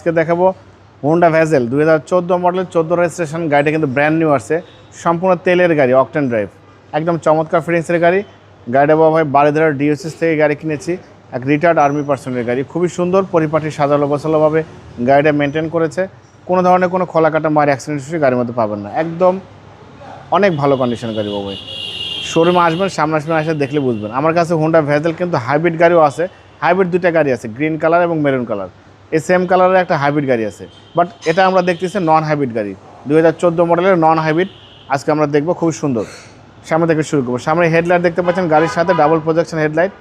আজকে দেখাবো Honda bezel 2014 মডেলের 14 রেজিস্ট্রেশন। গাড়িটা কিন্তু ব্র্যান্ড নিউ আসছে, সম্পূর্ণ তেলের গাড়ি, অকটেন ড্রাইভ, একদম চমৎকার ফিটিংসের গাড়ি। গাড়িটা বাবা ভাই বারিধারা ডিওসিস থেকে গাড়ি কিনেছি, এক রিটায়ার্ড আর্মি পার্সনের গাড়ি। খুবই সুন্দর পরিপাটি সাজালো গোছালোভাবে গাড়িটা মেনটেন করেছে। কোনো ধরনের কোনো খোলাকাটা মার অ্যাক্সিডেন্ট হিসেবে গাড়ির মধ্যে পাবেন না, একদম অনেক ভালো কন্ডিশন গাড়ি বাবা ভাই। শোরুমে আসবেন, সামনাসামনি আসে দেখলে বুঝবেন। আমার কাছে হোন্ডা ভেজেল কিন্তু হাইব্রিড গাড়িও আছে, হাইব্রিড দুইটা গাড়ি আছে, গ্রিন কালার এবং মেরুন কালার। এই সেম কালারের একটা হাইব্রিড গাড়ি আছে, বাট এটা আমরা দেখতেছি নন হাইব্রিড গাড়ি, 2014 মডেলের নন হাইব্রিড। আজকে আমরা দেখবো, খুবই সুন্দর। সামনে থেকে শুরু করবো। সামনে হেডলাইট দেখতে পাচ্ছেন গাড়ির সাথে, double projection headlight,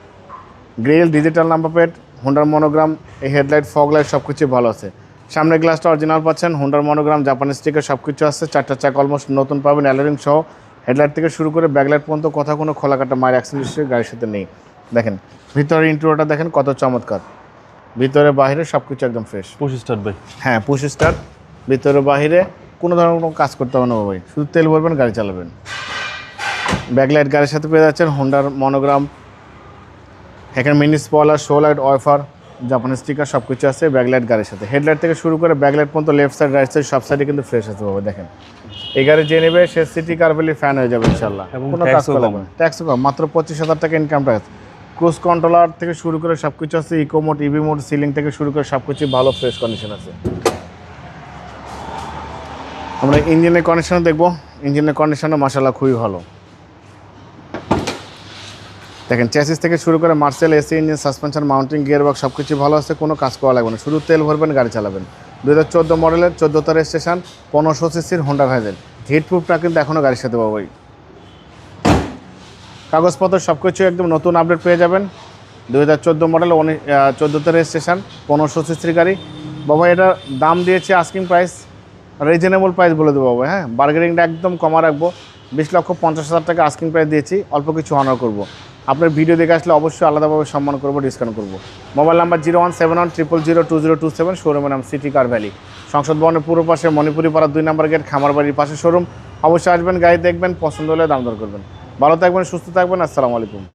grille, digital number plate, হোন্ডার মনোগ্রাম, এই হেডলাইট, ফগ লাইট সব কিছুই ভালো আছে। সামনের গ্লাসটা অরিজিনাল পাচ্ছেন, হোন্ডার মনোগ্রাম, জাপানি স্টিকার সব কিছু আছে। চারটা চাকা অলমোস্ট নতুন পাবেন, অ্যালোরিং সহ। হেডলাইট থেকে শুরু করে ব্যাকলাইট পর্যন্ত কথা কোনো খোলাকাটা মায়ের অ্যাক্সিডেন্ট গাড়ির সাথে নেই। দেখেন ভিতরের ইন্টেরিয়রটা দেখেন কত চমৎকার, ভিতরে বাহিরে সব কিছু একদম ফ্রেশ। পুশ স্টার্ট ভাই? হ্যাঁ, পুশ স্টার্ট। ভিতরে বাহিরে কোনো ধরনের কোনো কাজ করতে হবে না ভাই, শুধু তেল ভরবেন, গাড়ি চালাবেন। ব্যাকলাইট গাড়ির সাথে পেয়ে যাচ্ছেন, হোন্ডার মনোগ্রাম, এখানে mini spoiler, show light, wiper, জাপানি স্টিকার সব কিছু আছে ব্যাকলাইট গাড়ির সাথে। হেডলাইট থেকে শুরু করে ব্যাকলাইট পর্যন্ত লেফট সাইড, রাইট সাইড সব সাইডে কিন্তু ফ্রেশ আছে বাবা। দেখেন এই গাড়ি যে নেবে সে সিটি কারভেলি ফ্যান হয়ে যাবে ইনশাল্লাহ, কোনো কাজ করবে না। ট্যাক্সও কম, মাত্র 25,000 টাকা ইনকাম ট্যাক্স। ক্রুজ কন্ট্রোলার থেকে শুরু করে সব কিছু আছে, eco mode, EV mode, ceiling থেকে শুরু করে সব কিছু ভালো ফ্রেশ কন্ডিশন আছে। আমরা ইঞ্জিনের কন্ডিশন দেখবো। ইঞ্জিনের কন্ডিশনও মাশাআল্লাহ খুবই ভালো। দেখেন চ্যাসিস থেকে শুরু করে Marcel, AC engine, suspension, mounting, gearbox সব কিছু ভালো আছে, কোনো কাজ করা লাগবে না, শুধু তেল ভরবেন, গাড়ি চালাবেন। 2014 মডেলের 14টা রেজিস্ট্রেশন, 1500 সিসির হোন্ডা ভেজেল। হিটপ্রুফটা কিন্তু এখনও গাড়ির সাথে পাবোই। কাগজপত্র সব কিছু একদম নতুন আপডেট পেয়ে যাবেন। 2014 মডেল, 14টা রেজিস্ট্রেশন, 1500 সিসির গাড়ি। বাবা এটার দাম দিয়েছে আস্কিং প্রাইস, রিজনেবল প্রাইস বলে দেবো বাবা। হ্যাঁ, বার্গেনিংটা একদম কমা রাখবো। 20,50,000 টাকা আস্কিং প্রাইস দিয়েছি, অল্প কিছু অনার করবো। আপনার ভিডিও দেখে আসলে অবশ্যই আলাদাভাবে সম্মান করবো, ডিসকাউন্ট করবো। মোবাইল নাম্বার 01710002007, শোরুমের নাম সিটি কার ভ্যালি, সংসদ ভবনের পূর্ব পাশে, মণিপুরি পাড়া 2 নম্বর গেট, খামারবাড়ির পাশে শোরুম। অবশ্যই আসবেন, গাড়ি দেখবেন, পছন্দ হলে দাম দর করবেন। ভালো থাকবেন, সুস্থ থাকবেন, আসসালামু আলাইকুম।